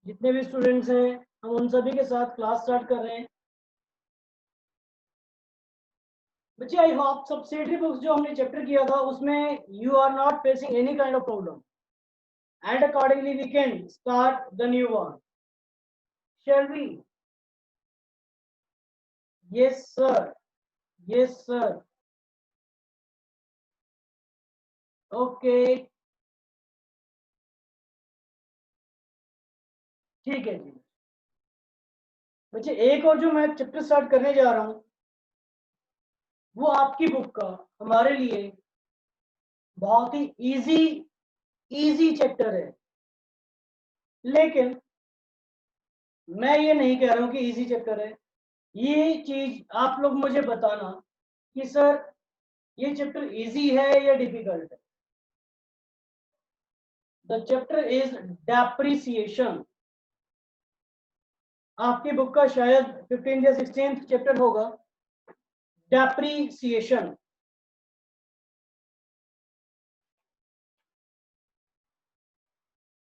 जितने भी स्टूडेंट्स हैं हम उन सभी के साथ क्लास स्टार्ट कर रहे हैं। बच्चे आई होप सब्सिडरी बुक्स जो हमने चैप्टर किया था उसमें you are not facing any kind of problem and accordingly we can start the new one. Shall we? Yes sir, yes sir. Okay ठीक है जी। बच्चे एक और जो मैं चैप्टर स्टार्ट करने जा रहा हूं वो आपकी बुक का हमारे लिए बहुत ही इजी चैप्टर है। लेकिन मैं ये नहीं कह रहा हूं कि इजी चैप्टर है। ये चीज आप लोग मुझे बताना कि सर ये चैप्टर इजी है या डिफिकल्ट है। The chapter is depreciation. आपकी बुक का शायद 15th या 16th चैप्टर होगा, डेप्रिसिएशन।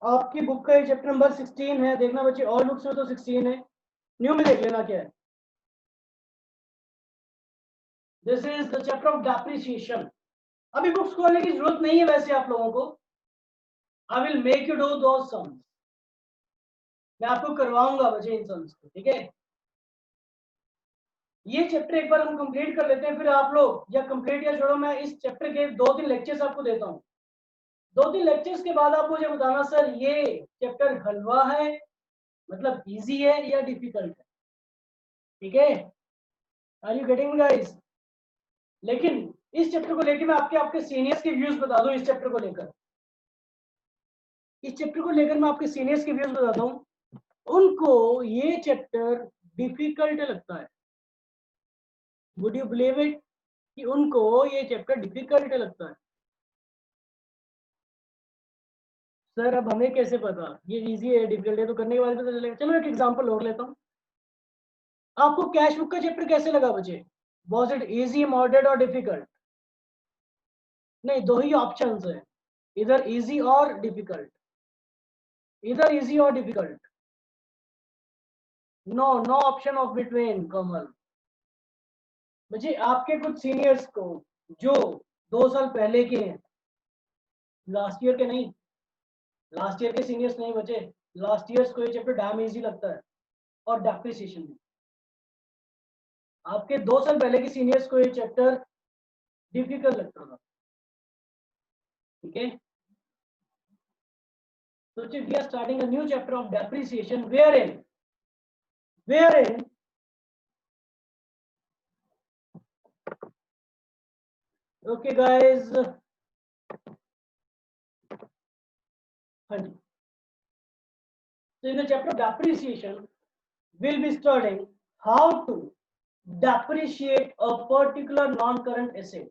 आपकी बुक का ये चैप्टर नंबर 16 है। देखना बच्चे, और बुक्स में तो 16 है, न्यू में देख लेना क्या है। This is the chapter of depreciation. अभी बुक्स खोलने की जरूरत नहीं है वैसे आप लोगों को। I will make you do those sums. मैं आपको करवाऊंगा बच्चे इन सम्स को, ठीक है। ये चैप्टर एक बार हम कंप्लीट कर लेते हैं, फिर आप लोग, या कंप्लीट या छोड़ो, मैं इस चैप्टर के 2-3 लेक्चर्स आपको देता हूँ। 2-3 लेक्चर्स के बाद आप मुझे बताना सर ये चैप्टर हलवा है, मतलब इजी है या डिफिकल्ट है, ठीक है। Are you getting guys? लेकिन इस चैप्टर को लेकर मैं आपके सीनियर्स के व्यूज बता दूं। इस चैप्टर को लेकर मैं आपके सीनियर्स के व्यूज बताता हूँ। उनको ये चैप्टर डिफिकल्ट लगता है। वुड यू बिलीव इट कि उनको ये चैप्टर डिफिकल्ट लगता है। सर अब हमें कैसे पता ये इजी है डिफिकल्ट है? तो करने के बाद पता चलेगा। चलो एक एग्जांपल और लेता हूँ। आपको कैश बुक का चैप्टर कैसे लगा बच्चे? वॉज इट इजी, मॉडरेट और डिफिकल्ट? नहीं, दो ही ऑप्शंस है, इधर इजी और डिफिकल्ट, इधर इजी और difficult. No no option of between common. बच्चे आपके कुछ सीनियर्स को जो 2 साल पहले के हैं, लास्ट ईयर के नहीं, लास्ट ईयर के सीनियर्स नहीं बचे, लास्ट ईयर्स को ये चैप्टर डैम इजी लगता है और डेप्रिसिएशन भी। आपके 2 साल पहले के सीनियर्स को ये चैप्टर डिफिकल्ट लगता था, ठीक है। So we are starting a new chapter of depreciation wherein okay guys, हाँ जी। So in the chapter of depreciation we'll be studying how to depreciate a particular non-current asset.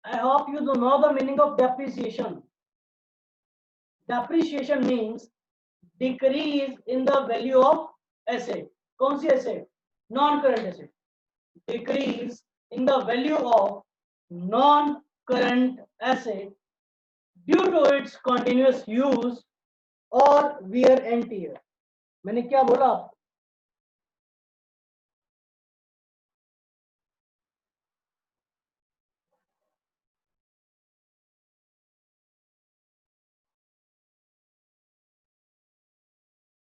I hope you know the meaning of depreciation. Depreciation means decrease in the value of asset. कौन सी asset? Non-current asset. Decrease in the value of non-current asset due to its continuous use or wear and tear. मैंने क्या बोला?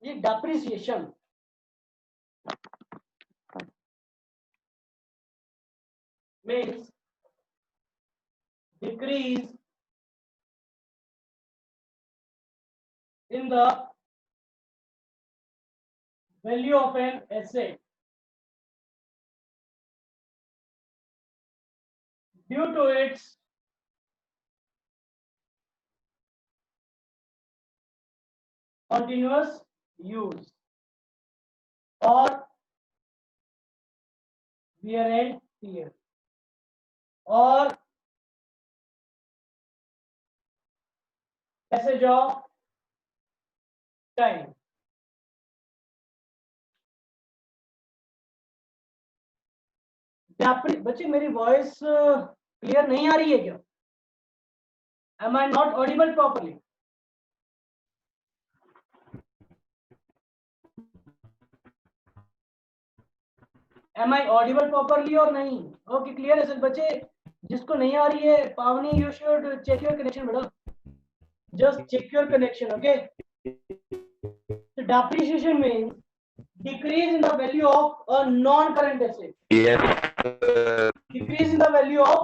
ये depreciation means decrease in the value of an asset due to its continuous use or wear and tear or passage of time. बच्चे मेरी voice clear नहीं आ रही है क्या? Am I not audible properly? Am I audible properly और नहीं? Okay clear है sir बच्चे? जिसको नहीं आ रही है Pavani, you should check your connection बेटा, just check your connection. Okay, so depreciation means decrease in the value of a non current asset. Yes. Decrease in the value of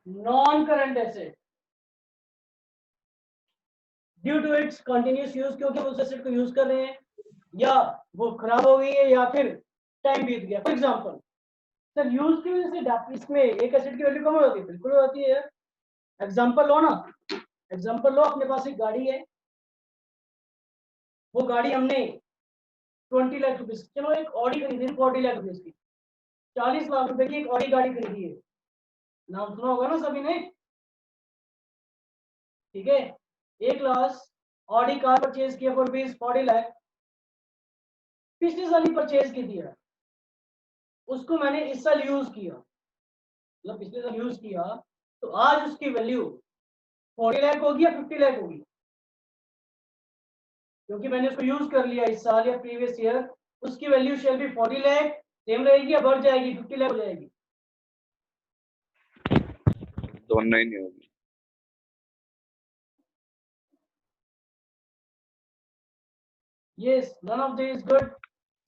non current asset due to its continuous use, क्योंकि उस asset को use कर रहे हैं या वो खराब हो गई है या फिर टाइम बीत गया. फॉर एग्जांपल सर यूज की वजह से इसमें एक एसेट की वैल्यू कम हो जाती है. बिल्कुल हो जाती है. एग्जांपल लो ना, एग्जांपल लो, अपने पास एक गाड़ी है, वो गाड़ी हमने 20 लाख रुपए, चलो एक ऑडी खरीदी 40 लाख रुपए की, 40 लाख रुपए की एक ऑडी गाड़ी खरीदी है. नाम सुना होगा ना सभी ने? ठीक है, एक लाख ऑडी कार परचेज किया फॉर रुपीज 40 लाख, पिछले साल ही परचेज की थी, उसको मैंने इस साल यूज किया, मतलब पिछले साल यूज किया, तो आज उसकी वैल्यू 40 लाख होगी या 50 लाख होगी? क्योंकि मैंने उसको यूज कर लिया इस साल या प्रीवियस ईयर, उसकी value shall be 40 lakh same रहेगी या बढ़ जाएगी, 50 लाख हो जाएगी? दोनों ही नहीं होगी. Yes, none of this good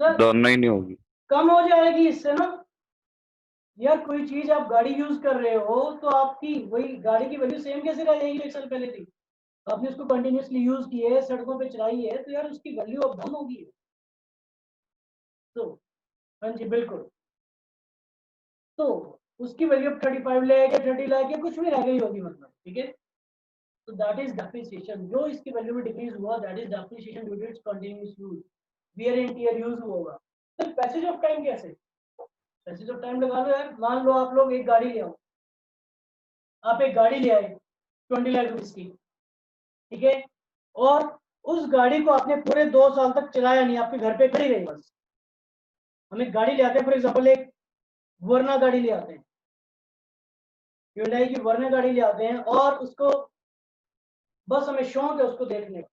sir. दोनों ही नहीं होगी. कम हो जाएगी इससे ना यार. कोई चीज आप गाड़ी यूज कर रहे हो तो आपकी वही गाड़ी की वैल्यू सेम कैसे रह जाएगी? एक साल पहले थी, आपने उसको कंटिन्यूसली यूज की है, सड़कों पे चलाई है, तो यार उसकी वैल्यू अब डाउन होगी. तो हाँ जी बिल्कुल, तो उसकी वैल्यू 35 लाख या 30 लाख या कुछ भी रह गई होगी मतलब. ठीक है, तो दैट इज डेप्रिसिएशन. जो इसकी वैल्यू में डिक्रीज हुआ that is depreciation due to its continuous use, wear and tear use होगा. तो पैसेज ऑफ टाइम कैसे? पैसेज ऑफ टाइम लगा लो यार. मान लो आप लोग एक गाड़ी ले आओ, आप एक गाड़ी ले आए 20 लाख रुपीज की, ठीक है, और उस गाड़ी को आपने पूरे 2 साल तक चलाया नहीं, आपके घर पे खड़ी रही बस. हम एक गाड़ी ले आते हैं, फॉर एग्जाम्पल एक वर्ना गाड़ी ले आते हैं, ह्यूंडई की वर्ना गाड़ी ले आते हैं, और उसको बस हमें शौक है उसको देखने का.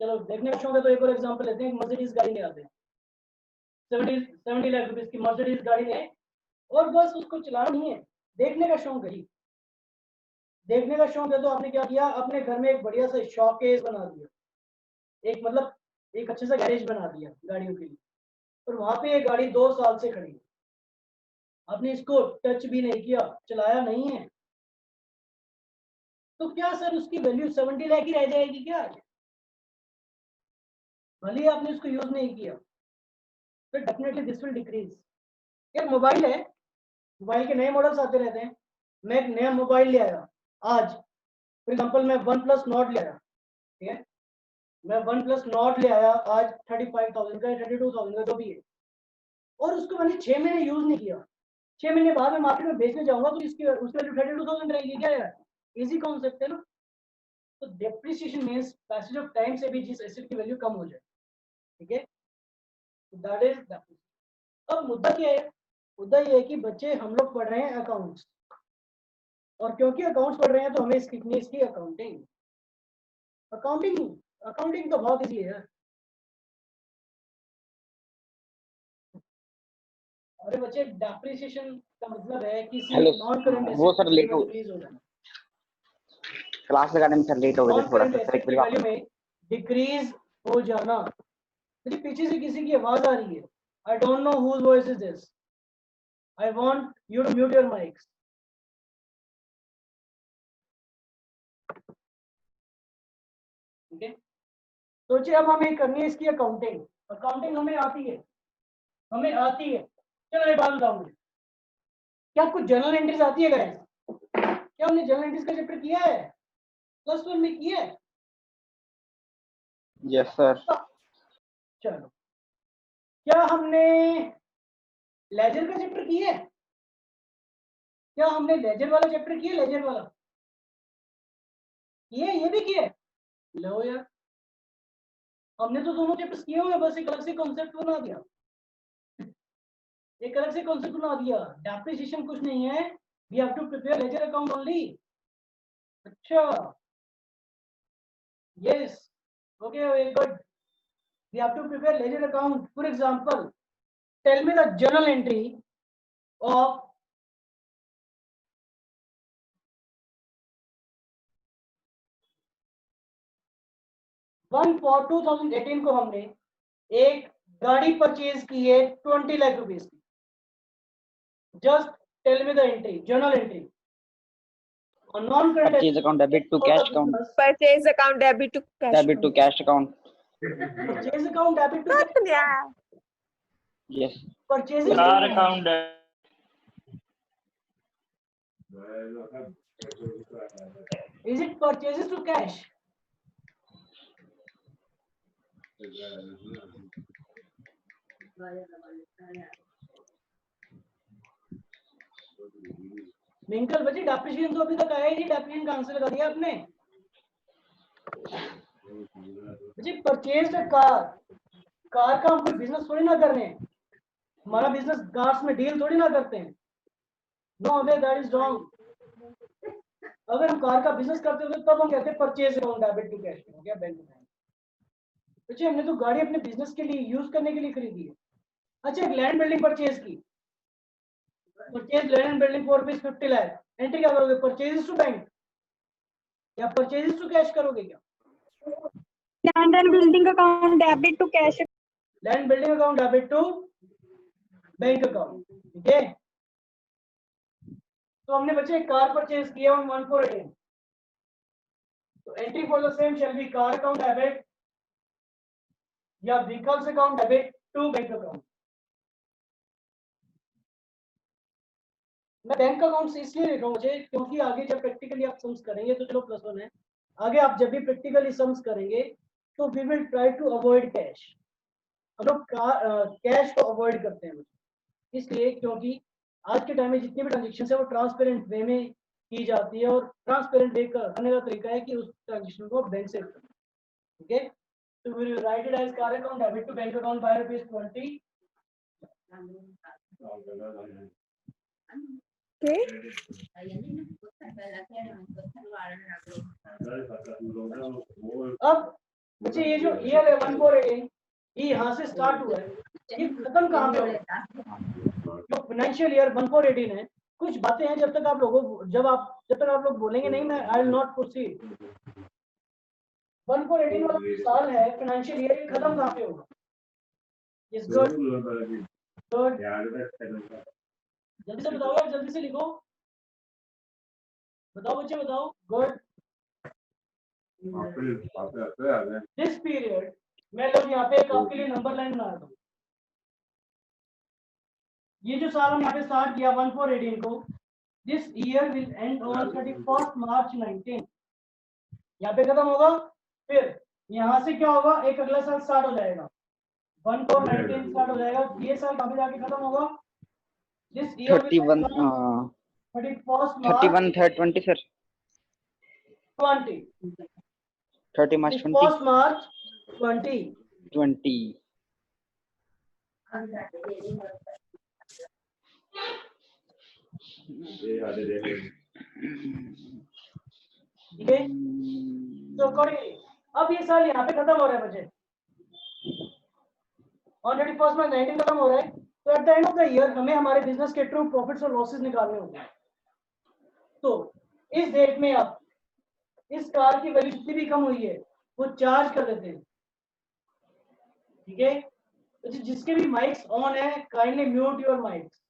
चलो देखने का शौक है तो एक और एग्जांपल लेते हैं, मर्सिडीज गाड़ी ले आते हैं, 70 लाख रुपए की मर्सिडीज गाड़ी ले, और बस उसको चलाना नहीं है, देखने का शौक है. देखने का शौक है तो आपने क्या किया, अपने घर में एक बढ़िया सा शोकेस बना दिया, एक मतलब एक अच्छे सा गैरेज बना दिया गाड़ियों के लिए, और वहां पे ये गाड़ी 2 साल से खड़ी है, आपने इसको टच भी नहीं किया, चलाया नहीं है, तो क्या सर उसकी वैल्यू 70 लाख ही रह जाएगी क्या? भले आपने उसको यूज नहीं किया, तो डेफिनेटली दिस विल डिक्रीज. एक मोबाइल है, मोबाइल के नए मॉडल्स आते रहते हैं. मैं एक नया मोबाइल ले आया आज, फॉर एग्जांपल मैं वन प्लस नॉट ले आया, ठीक है, मैं वन प्लस नॉट ले आया आज 35,000 का, 32,000 का जो भी है, और उसको मैंने 6 महीने यूज नहीं किया. 6 महीने बाद में मार्केट में बेचने जाऊंगा तो इसकी उसकी वैल्यू 32,000 रहेगी क्या यार? इजी कॉन्सेप्ट है ना. तो depreciation means passage of time से भी जिस एसेट की वैल्यू कम हो जाए. ठीक है, दैट इज डेप्रिसिएशन. अब मुद्दा क्या है? मुद्दा ये है कि बच्चे हम लोग पढ़ रहे हैं अकाउंट्स, और क्योंकि अकाउंट्स पढ़ रहे हैं तो हमें इसकी अकाउंटिंग अकाउंटिंग अकाउंटिंग तो बहुत इजी है. अरे बच्चे डेप्रिसिएशन का मतलब है किसी नॉन करंट एसेट वो सर लेट हो डिक्रीज हो जाना, क्लास लगाने में सर लेट हो गए थे थोड़ा सा. एसेट की वैल्यू में डिक्रीज हो जाना. मुझे पीछे से किसी की आवाज आ रही है. I don't know whose voice is this. I want you to mute your mics. ठीक है, सोचिए अब हमें करनी है इसकी अकाउंटिंग. अकाउंटिंग हमें आती है, हमें आती है. चलो एक बात बताऊंगी, क्या आपको जर्नल एंट्रीज आती है गाइस? क्या हमने जर्नल एंट्रीज का चैप्टर किया है? प्लस वन में किया है? Yes sir. चलो, क्या हमने लेजर का चैप्टर किया है? क्या हमने लेजर वाला चैप्टर किया? लेजर वाला ये भी किया है? लो यार, हमने तो दोनों चैप्टर्स किए हुए, बस एक अलग से कॉन्सेप्ट बना दिया, एक अलग से कॉन्सेप्ट बना दिया. डेप्रिसिएशन कुछ नहीं है, we have to prepare ledger account only. अच्छा, yes, okay, very good. We have to prepare ledger account. For example, tell me the journal entry of one four 2018 को हमने एक गाड़ी परचेज की है 20 लाख रुपीस की. Just tell me the entry, journal entry. Purchase account debit to cash account. Purchase account debit to cash. Debit to cash account. Purchase account debit to cash. Yeah. Yes. Purchasing car account. Is it purchases to cash? मिंकल बच्चे depreciation तो अभी तक आया ही नहीं. Depreciation का answer लगा दिया आपने. बच्चे परचेज कार, कार का हम कोई बिजनेस थोड़ी ना कर रहे हैं. हमारा बिजनेस कार्स में डील थोड़ी ना करते हैं. No way, that is wrong. अगर हम कार का बिजनेस करते होते तब हम कहते हैं purchase account debit to cash. हो गया बैंक में. बच्चे हमने तो गाड़ी अपने बिजनेस के लिए यूज करने के लिए खरीदी है. अच्छा, एक लैंड बिल्डिंग परचेज की. Purchase land and building for rupees 50 lakh. Entry क्या करोगे? परचेज टू बैंक या परचेज टू कैश करोगे? क्या Land and building account debit to cash. Land building account debit to bank account. ठीक है. तो हमने बच्चे एक कार परचेज किया ऑन 1418. तो entry for the same shall be car account debit या vehicles account debit to bank account. मैं बैंक अकाउंट से इसलिए लिख रहा हूँ मुझे, क्योंकि आगे जब प्रैक्टिकली आप सम्स करेंगे तो चलो +1 है. आगे आप जब भी प्रैक्टिकली सम्स करेंगे तो we will try to avoid cash. हम लोग कैश को अवॉइड करते हैं इसलिए क्योंकि आज के टाइम में जितनी भी ट्रांजेक्शन है वो ट्रांसपेरेंट वे में की जाती है. और ट्रांसपेरेंट वे करने का तरीका है कि उस ट्रांजेक्शन को बैंक से करें. ठीक है. तो we will write it as car account debit to bank account by ₹20. Okay. अब मुझे ये जो ईयर है 1418 ये यहाँ से स्टार्ट हुआ है, ये खत्म कहाँ पे होगा? जो फाइनेंशियल ईयर 1418 है, कुछ बातें हैं जब तक आप लोग बोलेंगे नहीं, मैं आई विल नॉट प्रोसीड. 1418 वाला साल है फाइनेंशियल ईयर, ये खत्म कहाँ पे होगा? इस गुड. जल्दी से बताओ यार, जल्दी से लिखो. बताओ बच्चे, बताओ. गुड. दिस पीरियड, मैं लोग यहाँ पे एक आपके लिए नंबर लाइन बना रहा हूँ. ये जो साल हम यहाँ पे स्टार्ट किया 1418 को, this year will and on 31 मार्च 19. यहाँ पे खत्म होगा. फिर यहाँ से क्या होगा? एक अगला साल स्टार्ट हो जाएगा, 1419 स्टार्ट हो जाएगा. ये साल कहाँ पे जाके खत्म होगा? This year 31 3rd 20 sir. 20. 30 March 20. 1st March 20. ठीक है. तो अकॉर्डिंगली अब ये साल यहाँ पे खत्म हो रहा है बच्चे. ऑन 31 मार्च 19 खत्म हो रहा है. तो at the end of the year हमें हमारे बिजनेस के ट्रू प्रॉफिट्स और लॉसेस निकालने होंगे. तो इस डेट में आप इस कार की वैल्यू जितनी भी कम हुई है वो चार्ज कर देते हैं. ठीक है. तो जिसके भी माइक्स ऑन है काइंडली म्यूट योर माइक्स.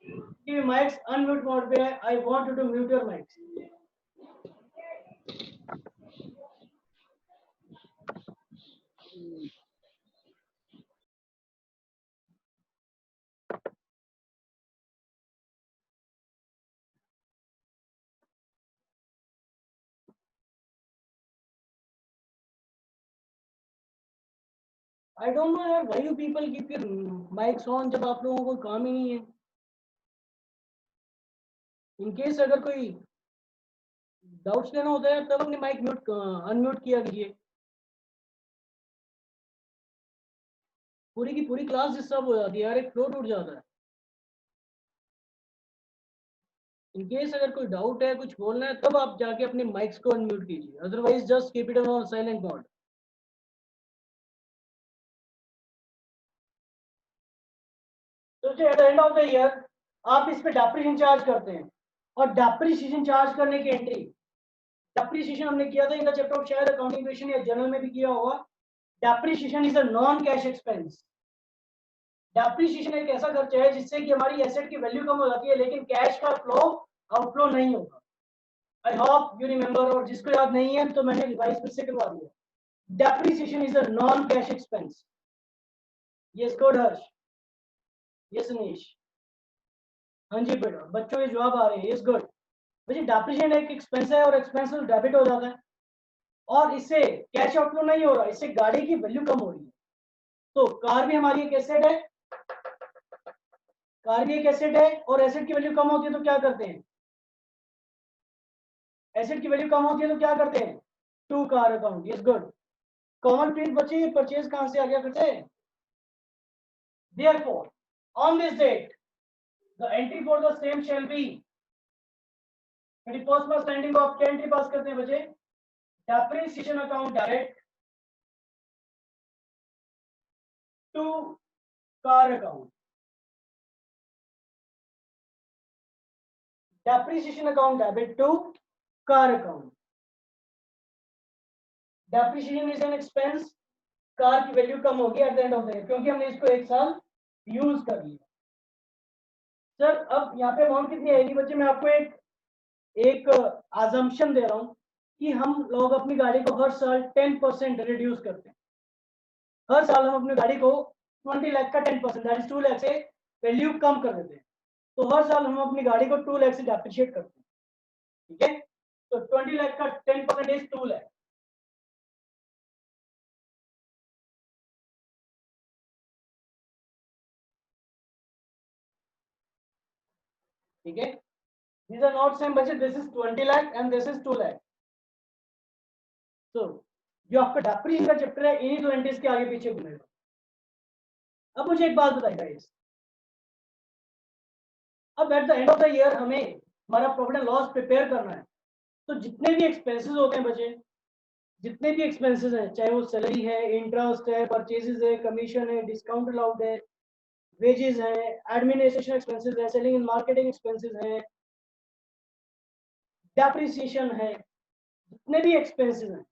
जिसके भी माइक्स अनम्यूट मोड पे है, I want you to mute your mics. I don't know यार, why you people keep your mics on जब आप लोगों को काम ही नहीं है. In case अगर कोई डाउट्स लेना होता है तब अपनी माइक अनम्यूट किया कीजिए. पूरी की पूरी क्लास डिस्टर्ब हो जाती है यार, एक फ्लो टूट जाता है. इन केस अगर कोई डाउट है, कुछ बोलना है, तब आप जाके अपने माइक्स को अनम्यूट कीजिए. Otherwise just keep it on silent mode. तो at the end of the year आप इस पे डेप्रिसिएशन चार्ज करते हैं, और डेप्रिसिएशन चार्ज करने की एंट्री, डेप्रिसिएशन हमने किया था इन द चैप्टर ऑफ शायद अकाउंटिंग क्वेश्चन या जर्नल में भी किया होगा। Depreciation is a non cash expense. Depreciation एक ऐसा खर्चा है जिससे कि हमारी एसेट की वैल्यू कम हो जाती है, लेकिन कैश का फ्लो आउटफ्लो नहीं होगा। आई होप यू रिमेंबर, और जिसको याद नहीं है तो मैंने रिवाइज फिर से करवा दिया। Depreciation is a non cash expense. Yes good Harsh, yes Anish, हाँ जी बेटा, बच्चों के जवाब आ रहे हैं। Yes good. बच्चे डेप्रिसिएशन एक एक्सपेंस है और एक्सपेंस डेबिट हो जाता है, और इससे कैश आउटफ्लो नहीं हो रहा, इससे गाड़ी की वैल्यू कम हो रही है। तो कार भी हमारी एक एसेट है, कार भी एक एसेट है, और एसेट की वैल्यू कम होती है तो क्या करते हैं, एसेट की वैल्यू कम होती है तो क्या करते हैं, to car account. Yes good. Common print बच्चे परचेज कहां से आ गया फिर से। Therefore, on this date, the entry for the same shall be 31st पर स्टैंडिंग को आप क्या एंट्री पास करते हैं बच्चे, depreciation account direct to car account. Depreciation account debit to car account. Depreciation is an expense, car की value कम होगी at the end of the year, क्योंकि हमने इसको एक साल यूज कर लिया। सर अब यहाँ पे अमाउंट कितनी आएगी बच्चे, मैं आपको एक अजम्पशन दे रहा हूँ कि हम लोग अपनी गाड़ी को हर साल 10% रिड्यूस करते हैं। हर साल हम अपनी गाड़ी को 20 लाख का 10%, दैट इज 2 लाख से वैल्यू कम कर देते हैं। तो हर साल हम अपनी गाड़ी को 2 लाख से डेप्रिशिएट करते हैं, ठीक है। तो 20 लाख का 10% इज 2 लाख। ठीक है, these are not same बच्चे, this is 20 lakh and this is 2 lakh. तो जो आपका डेप्रिसिएशन का चैप्टर है इन्हीं दो एंट्रीज के आगे पीछे घूमेगा। अब मुझे एक बात बताइए गाइस, अब eight the end of the year हमें हमारा प्रॉफिट एंड लॉस प्रिपेयर करना है। तो जितने भी एक्सपेंसेस होते हैं बच्चे, जितने भी एक्सपेंसेस हैं, चाहे वो सैलरी है, इंटरेस्ट है, परचेजेस है, कमीशन है, डिस्काउंट अलाउड है, वेजेस है, एडमिनिस्ट्रेशन एक्सपेंसेस है, सेलिंग एंड मार्केटिंग एक्सपेंसेस है, डेप्रिसिएशन है, जितने भी एक्सपेंसेस हैं,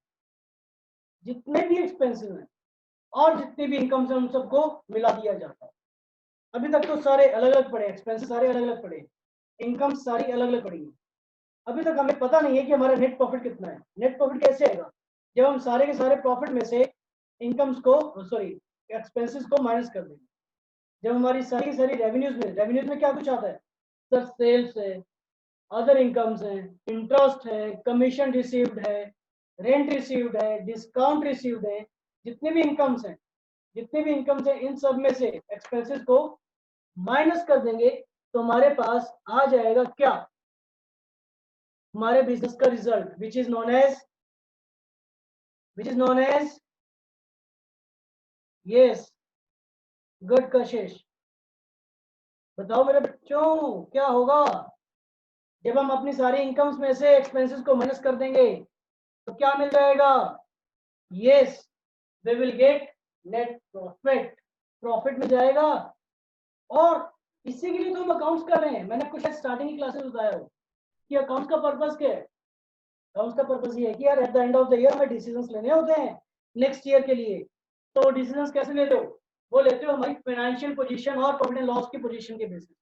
जितने भी एक्सपेंसेस हैं और जितने भी इनकम्स हैं उन सबको मिला दिया जाता है। अभी तक तो सारे अलग अलग पड़े, एक्सपेंसेस सारे अलग अलग पड़े, इनकम सारी अलग अलग पड़ी है। अभी तक हमें पता नहीं है कि हमारा नेट प्रॉफिट कितना है। नेट प्रॉफिट कैसे आएगा, जब हम सारे के सारे प्रॉफिट में से इनकम्स को सॉरी एक्सपेंसेस को माइनस कर देंगे। जब हमारी सारी रेवेन्यूज में क्या कुछ आता है सर, सेल्स है, अदर इनकम्स है, इंटरेस्ट है, कमीशन रिसीव्ड है, रेंट रिसीव्ड है, डिस्काउंट रिसीव्ड है, जितने भी इनकम्स हैं, जितने भी इनकम्स हैं इन सब में से एक्सपेंसेस को माइनस कर देंगे तो हमारे पास आ जाएगा क्या, हमारे बिजनेस का result which is known as yes good Kashish. बताओ मेरे बच्चों क्या होगा जब हम अपनी सारी इनकम्स में से एक्सपेंसेस को माइनस कर देंगे तो क्या मिल जाएगा, yes we will get net profit, profit मिल जाएगा। और इसी के लिए तो हम अकाउंट्स कर रहे हैं। मैंने आपको शायद स्टार्टिंग की क्लासेस बताया हो कि अकाउंट्स का पर्पस क्या है। अकाउंट्स का पर्पस ये है कि यार eight the end of the year हमें डिसीजंस लेने होते हैं नेक्स्ट ईयर के लिए। तो डिसीजंस कैसे लेते हो, वो लेते हो हमारी फाइनेंशियल पोजीशन और प्रॉफिट एंड लॉस की पोजीशन के बेसिस।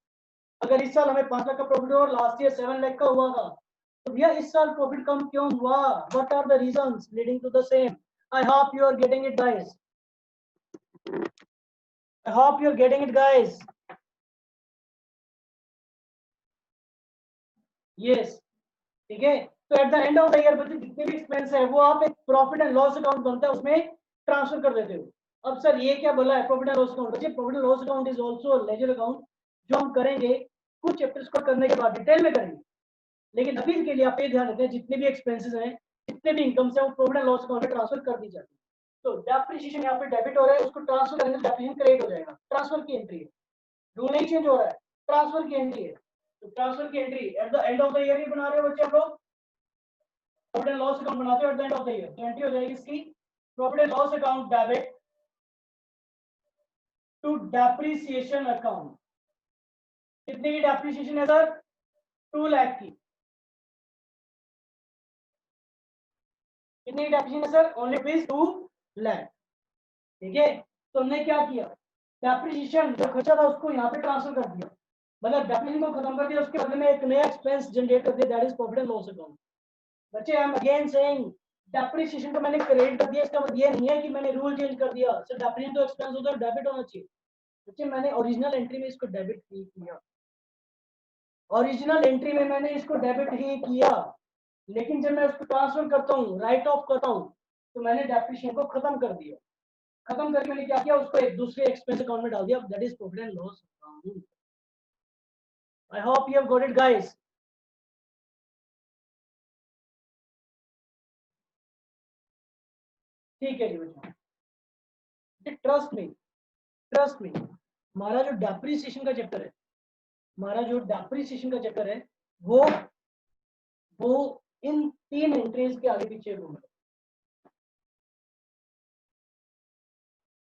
अगर इस साल हमें 5 लाख का प्रॉफिट और लास्ट ईयर 7 लाख का हुआ था तो भैया इस साल प्रॉफिट कम क्यों हुआ, what are the reasons leading to the same. I hope you are getting it guys, I hope you are getting it guys. Yes, ठीक है। तो at the end of the year बच्चे जितने भी एक्सपेंस है वो आप एक प्रॉफिट एंड लॉस अकाउंट बनता है उसमें ट्रांसफर कर देते हो। अब सर ये क्या बोला है प्रॉफिट एंड लॉस अकाउंट, बच्चे profit and loss account is also ledger account जो हम करेंगे कुछ चैप्टर्स को करने के बाद डिटेल में करेंगे। लेकिन अभी के लिए आप ये ध्यान रखते हैं जितने भी एक्सपेंसेस हैं, जितने भी इनकम्स हैं वो प्रॉफिट एंड लॉस अकाउंट में ट्रांसफर कर दी जाती है। तो डेप्रिसिएशन यहाँ पे डेबिट हो रहा है, उसको ट्रांसफर करेंगे डेप्रिसिएशन क्रेडिट हो जाएगा। ट्रांसफर की एंट्री है, रूल नहीं चेंज हो रहा है, ट्रांसफर की एंट्री है। तो ट्रांसफर की entry at the end of the year ही बना रहे हो बच्चे आप लोग, प्रॉफिट एंड लॉस अकाउंट बनाते हो at the end of the year. तो एंट्री हो जाएगी इसकी profit and loss account debit to depreciation account. कितने की डेप्रिसिएशन है सर? 2 लाख की। कितने की डेप्रिसिएशन है सर? Only rupees 2 lakh. ठीक है, तो हमने क्या किया, डेप्रिसिएशन जो खर्चा था उसको यहाँ पे ट्रांसफर कर दिया, मतलब डेप्रिसिएशन को खत्म कर दिया, उसके बदले में एक नया एक्सपेंस जनरेट कर दिया, that is profit and loss account. बच्चे I am again saying depreciation को मैंने क्रेडिट कर दिया, इसका मतलब ये नहीं है कि मैंने रूल चेंज कर दिया सर डेप्रिसिएशन तो एक्सपेंस होता है डेबिट होना चाहिए। बच्चे मैंने ओरिजिनल एंट्री में इसको डेबिट ही किया, ओरिजिनल एंट्री में मैंने इसको डेबिट ही किया, लेकिन जब मैं उसको ट्रांसफर करता हूँ, राइट ऑफ करता हूँ, तो मैंने डेप्रिसिएशन को खत्म कर दिया। खत्म करके मैंने क्या किया, उसको एक दूसरे एक्सपेंस अकाउंट में डाल दिया, that is profit and loss account. I hope you have got it guys. ठीक है जी बच्चों, ट्रस्ट मी हमारा जो डेप्रिसिएशन का चक्कर है, हमारा जो डेप्रिसिएशन का चक्कर है वो इन 3 एंट्रीज के आगे पीछे घूम।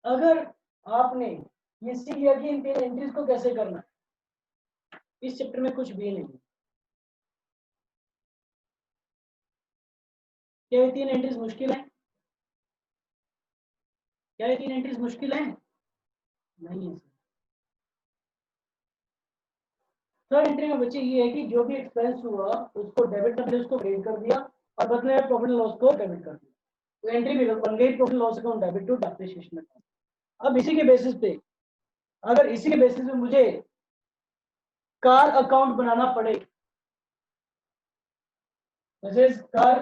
अगर आपने ये सीख लिया कि इन 3 एंट्रीज को कैसे करना, इस चैप्टर में कुछ भी नहीं। क्या ये 3 एंट्रीज मुश्किल है? क्या ये 3 एंट्रीज मुश्किल है? नहीं है। थर्ड एंट्री में बच्चे ये है कि जो भी एक्सपेंस हुआ उसको डेबिट कर दिया, उसको क्रेडिट कर दिया और बदले में प्रॉफिट लॉस को डेबिट कर दिया, तो एंट्री भी बन गई profit loss account debit to depreciation account. अब इसी के बेसिस पे, अगर इसी के बेसिस पे मुझे कार अकाउंट बनाना पड़े, दिस इज कार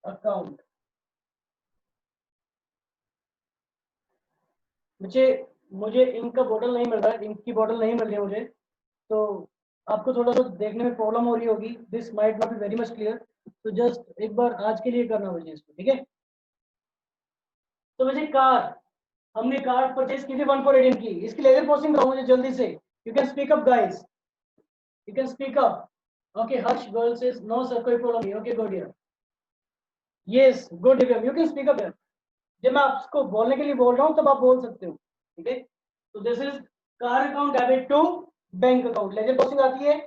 अकाउंट। मुझे इंक का बोतल नहीं मिल रहा है, इंक की बोतल नहीं मिल रही है मुझे, तो आपको थोड़ा सा देखने में प्रॉब्लम हो रही होगी, this might not be very much clear, तो जस्ट एक बार आज के लिए करना मुझे इसको, ठीक है। तो मुझे कार, हमने कार परचेज की थी 1418 की, इसकी लेजर पोस्टिंग कराओ मुझे जल्दी से। You can speak up guys, you can speak up. Okay Harsh girl says no sir, कोई प्रॉब्लम नहीं। Okay good, yes good, you can speak up. जब मैं आपको बोलने के लिए बोल रहा हूँ तब आप बोल सकते हो, ठीक है। तो this is car account debit to bank account, ledger posting आती है।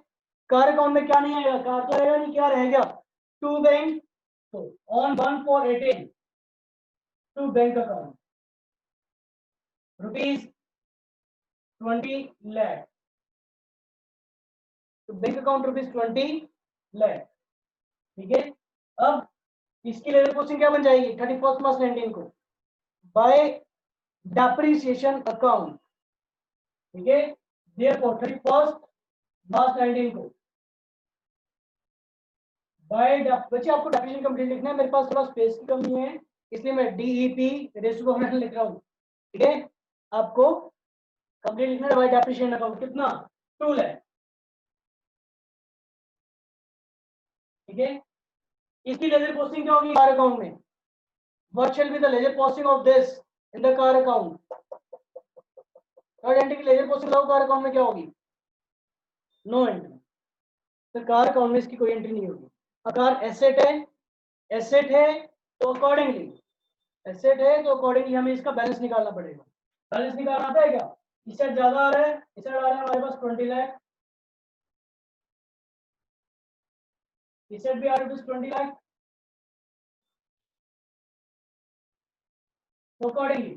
कार अकाउंट में क्या नहीं आएगा, कार तो रहेगा नहीं, क्या रहेगा, टू बैंक, तो on 1418 to bank account rupees 20 lakh, तो बैंक अकाउंट रुपीज 20 लाख, ठीक है। अब इसकी लेजर पोस्टिंग क्या बन जाएगी 31 मार्च 19 को बाय डेप्रिसिएशन अकाउंट, ठीक है। देयरफॉर 31 मार्च 19 को बाय, बच्चे आपको डेफिनेशन कंप्लीट लिखना है, मेरे पास थोड़ा स्पेस की कमी है इसलिए मैं डीईपी रेशो को लिख रहा हूँ, ठीक है। आपको कंप्लीट लिखना है बाय डेप्रिसिएशन अकाउंट, कितना 2 लाख, ठीक है। इसकी लेजर पोस्टिंग क्या होगी कार अकाउंट में, what shall be the ledger posting of this in the car account. Third entry की लेजर पोस्टिंग कार अकाउंट में क्या होगी, नो एंट्री, तो कार अकाउंट में इसकी कोई एंट्री नहीं होगी। अगर एसेट है, एसेट है तो अकॉर्डिंगली, एसेट है तो अकॉर्डिंगली हमें इसका बैलेंस निकालना पड़ेगा। बैलेंस निकालना आता है क्या, एसेट ज्यादा आ रहा है, एसेट आ रहा है हमारे पास 20 लाख, एसेट भी आ रहा है 20 लाख, तो अकॉर्डिंगली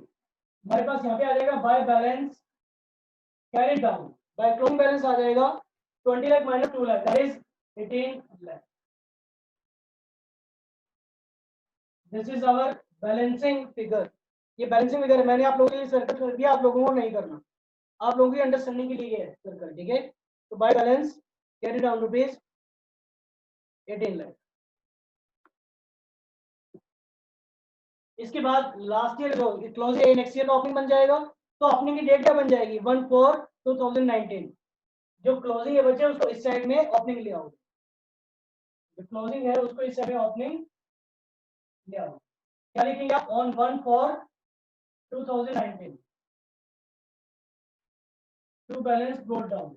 हमारे पास यहाँ पे आ जाएगा by balance carry down, by closing balance आ जाएगा 20 lakh minus 2 lakh, that is 18 lakh. This is our balancing figure, ये बैलेंसिंग फिगर मैंने आप लोगों के लिए सर्कल कर दिया, आप लोगों को नहीं करना, आप लोगों की अंडरस्टैंडिंग के लिए है सर्कल, ठीक है। तो bye balance carry down rupees 18 lakh. इसके बाद लास्ट ईयर जो क्लोज है नेक्स्ट ईयर का ओपनिंग बन जाएगा, तो ओपनिंग की डेट क्या बन जाएगी 1/4/2019, जो क्लोजिंग है बच्चे उसको इस साइड में ओपनिंग ले आओ, जो क्लोजिंग है उसको इस साइड में ओपनिंग ले आओ। क्या लिखेंगे आप, on 1/4/2019 to balance brought down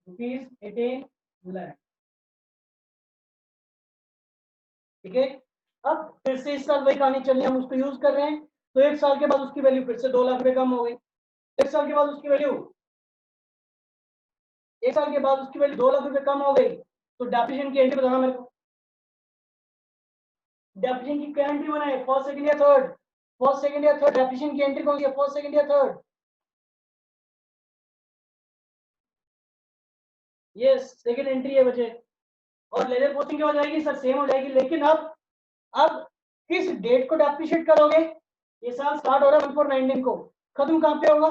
rupees 18 lakh, ठीक है। अब फिर से इस साल वही कहानी चल रही है, हम उसको यूज कर रहे हैं, तो 1 साल के बाद उसकी वैल्यू फिर से 2 लाख रुपए कम हो गई, 1 साल के बाद उसकी वैल्यू 1 साल के बाद उसकी वैल्यू 2 लाख रुपए कम हो गई तो डेप्रिसिएशन की एंट्री बताना मेरे को। डेप्रिसिएशन की क्या एंट्री बनाए, फर्स्ट सेकंड या थर्ड, फर्स्ट सेकंड या थर्ड, डेप्रिसिएशन की एंट्री कौन सी है, फर्स्ट सेकंड या थर्ड? यस सेकंड एंट्री है बच्चे। और लेजर पोस्टिंग क्या हो जाएगी सर, सेम हो जाएगी, लेकिन अब किस डेट को डेप्रिशिएट करोगे? ये साल स्टार्ट हो रहा है 1419 को, खत्म कहां पे होगा,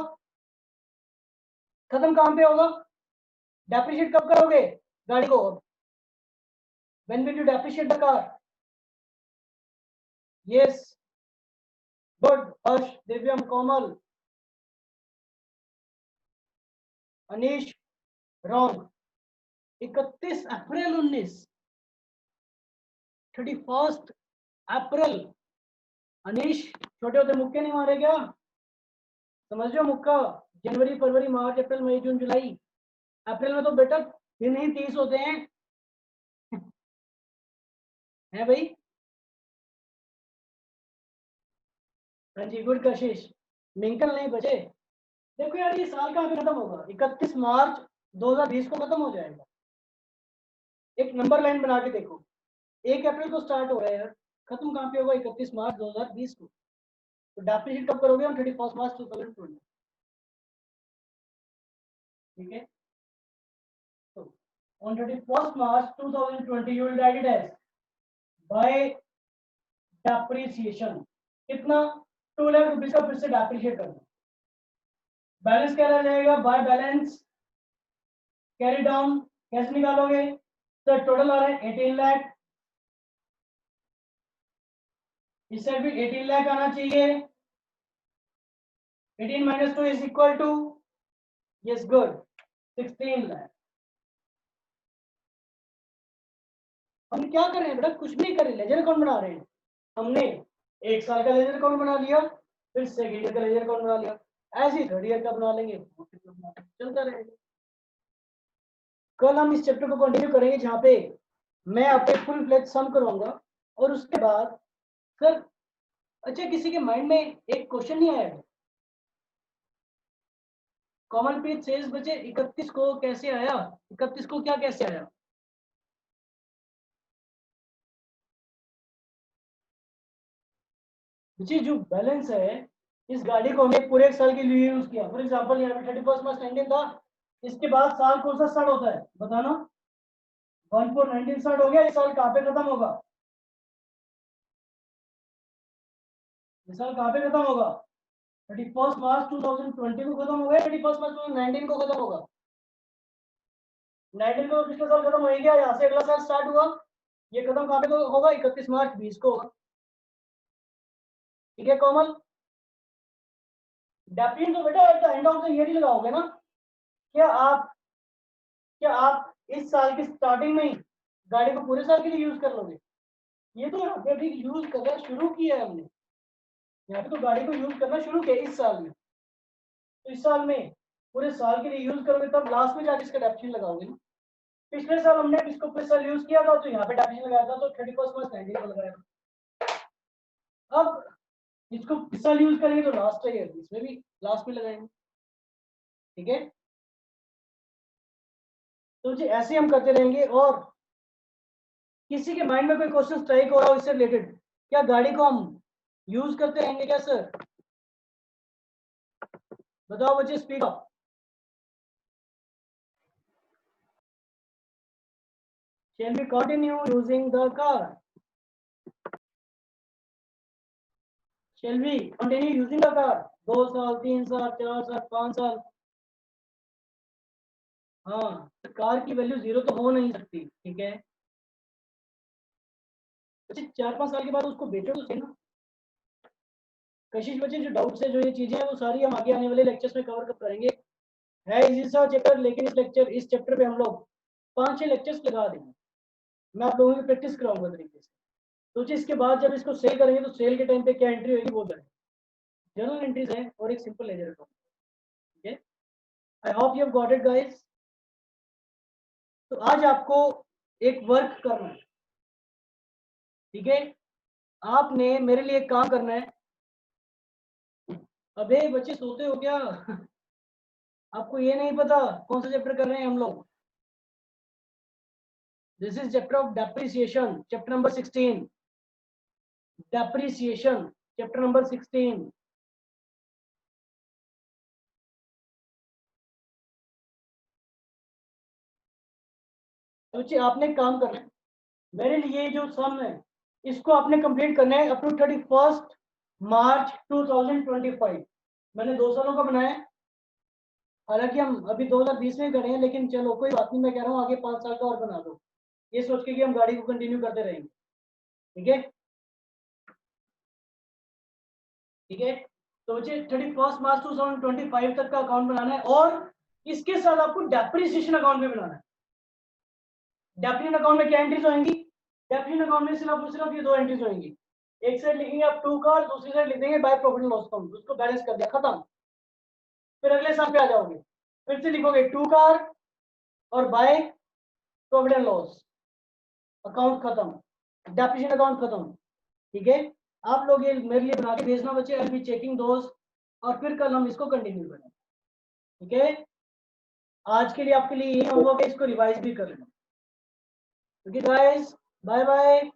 खत्म कहां पे होगा? डेप्रिशिएट कब करोगे गाड़ी को? When will you depreciate the car? Yes. Good. Harsh, Divyam, Komal, Anish, wrong. 31 अप्रैल 19, 31 अप्रैल। अनीश छोटे होते मुक्के नहीं मारे क्या? समझ रहे हो मुक्का? जनवरी फरवरी मार्च अप्रैल मई जून जुलाई, अप्रैल में तो बेटा दिन ही 30 होते हैं है भाई? हाँ जी, गुड कशिश। मिंकल नहीं बचे। देखो यार ये साल कहाँ पे खत्म होगा, 31 मार्च 2020 को खत्म हो जाएगा। एक नंबर लाइन बना के देखो, 1 अप्रैल को स्टार्ट हो रहा है यार, खत्म कहाँ पे होगा? 31 मार्च 2020 को। तो डेप्रिसिएट कब करोगे? On 31 March 2020। ठीक है, तो on 31 March 2020 you will write it as by depreciation. कितना? 2 लाख रुपीज का फिर से डेप्रिशिएट करना। बैलेंस क्या रह जाएगा? By balance carry down. कैसे निकालोगे सर? टोटल आ रहा है 18 लाख, इस साइड भी 18 लाख आना चाहिए। 18 minus 2 is equal to, yes good, 16 lakh. हम क्या कर रहे हैं बेटा? कुछ नहीं कर रहे, लेजर अकाउंट बना रहे हैं। हमने 1 साल का लेजर अकाउंट बना लिया, फिर सेकेंड ईयर का लेजर अकाउंट बना लिया, ऐसे ही थर्ड ईयर का बना लेंगे, चलता रहेगा। कल हम इस चैप्टर को कंटिन्यू करेंगे जहाँ पे मैं आपको फुल फ्लेज सम करवाऊंगा। और उसके बाद सर, अच्छा किसी के माइंड में एक क्वेश्चन नहीं आया? कॉमनप्रीत सेल्स बचे 31 को कैसे आया? 31 को क्या कैसे आया? बच्चे जो बैलेंस है, इस गाड़ी को हमने पूरे 1 साल के लिए यूज किया। फॉर एग्जांपल यहाँ पे 31 मार्च 19 था, इसके बाद साल कौन सा स्टार्ट होता है बताना? 1419 स्टार्ट हो गया, इस साल कहाँ पे खत्म होगा? इस साल कहाँ पे खत्म होगा? 31 मार्च 2020 को खत्म हो गया, 31 मार्च 2019 को खत्म होगा। 19 को पिछले साल खत्म हो गया, यहाँ से अगला साल स्टार्ट हुआ, ये खत्म कहाँ पे होगा? 31 मार्च 20 को होगा। ठीक है कोमल? डेप्रिसिएशन तो बेटा at the end of the year ही लगाओगे ना? क्या आप इस साल की स्टार्टिंग में ही गाड़ी को पूरे साल के लिए यूज कर लोगे? ये तो यहाँ पे अभी यूज करना शुरू किया है हमने, यहाँ पे तो गाड़ी को यूज करना शुरू किया इस साल में। तो इस साल में पूरे साल के लिए यूज करोगे तब लास्ट में जाके इसका डेप्रिसिएशन लगाओगे ना। पिछले साल हमने इसको पूरे साल यूज किया था तो यहाँ पे डेप्रिसिएशन लगाया था, तो 31 मार्च 19 को लगाया था। अब इसको इस साल यूज करेंगे तो लास्ट ईयर इसमें भी लास्ट में लगाएंगे। ठीक है, तो जी ऐसे हम करते रहेंगे। और किसी के माइंड में कोई क्वेश्चन स्ट्राइक हो रहा हो इससे रिलेटेड, क्या गाड़ी को हम यूज करते रहेंगे क्या सर? बताओ बच्चे, speak up. Shall we continue using the car? Shall we continue using the car? 2 साल, 3 साल, 4 साल, 5 साल। हाँ, कार की वैल्यू 0 तो हो नहीं सकती। ठीक है, 4-5 साल के बाद उसको बेचो तो सही ना। कशिश बच्चे, जो डाउट्स है, जो ये चीजें हैं, वो सारी हम आगे आने वाले लेक्चर्स में कवर करेंगे। है इजी सा चैप्टर, लेकिन इस चैप्टर पे हम लोग 5-6 लेक्चर्स लगा देंगे। मैं आप लोगों की प्रैक्टिस कराऊंगा तरीके से। तो इसके बाद जब इसको सेल करेंगे तो सेल के टाइम पे क्या एंट्री होगी वो करेंगे। जनरल एंट्रीज है और एक सिंपल लेजर अकाउंट। ठीक है, आई hope you have got it guys. तो आज आपको एक वर्क करना है। ठीक है, आपने मेरे लिए एक काम करना है। अबे बच्चे सोते हो क्या? आपको ये नहीं पता कौन सा चैप्टर कर रहे हैं हम लोग? This is chapter of depreciation, chapter number 16. Depreciation, chapter number 16. बच्चे आपने काम करना है, मेरे लिए जो सम है इसको आपने कंप्लीट करना है अप टू 31 मार्च 2025। मैंने 2 सालों का बनाया है, हालांकि हम अभी 2020 में करे हैं, लेकिन चलो कोई बात नहीं, मैं कह रहा हूँ आगे 5 साल का और बना दो, ये सोच के कि हम गाड़ी को कंटिन्यू करते रहेंगे। ठीक है, ठीक है। तो बच्चे 31 मार्च 2025 तक का अकाउंट बनाना है, और इसके साथ आपको डेप्रिसिएशन अकाउंट भी बनाना है। डेप्रिसिएशन अकाउंट में क्या एंट्रीज होंगी? डेप्रिसिएशन अकाउंट में सिर्फ ये 2 एंट्रीज होंगी। एक साइड लिखेंगे आप टू का, दूसरी साइड लिख देंगे by profit and loss account, उसको बैलेंस कर दिया, खत्म। फिर अगले साल पे आ जाओगे, फिर से लिखोगे टू कार और by profit and loss account, खत्म, डेप्रिसिएशन अकाउंट खत्म। ठीक है, आप लोग ये मेरे लिए बना के भेजना बच्चे, आई बी चेकिंग दोस्त, और फिर कल हम इसको कंटिन्यू करेंगे। ठीक है, आज के लिए आपके लिए यही होमवर्क है, इसको रिवाइज भी कर लेना। Okay guys, bye bye.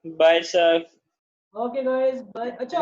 Bye sir. Okay guys, bye. अच्छा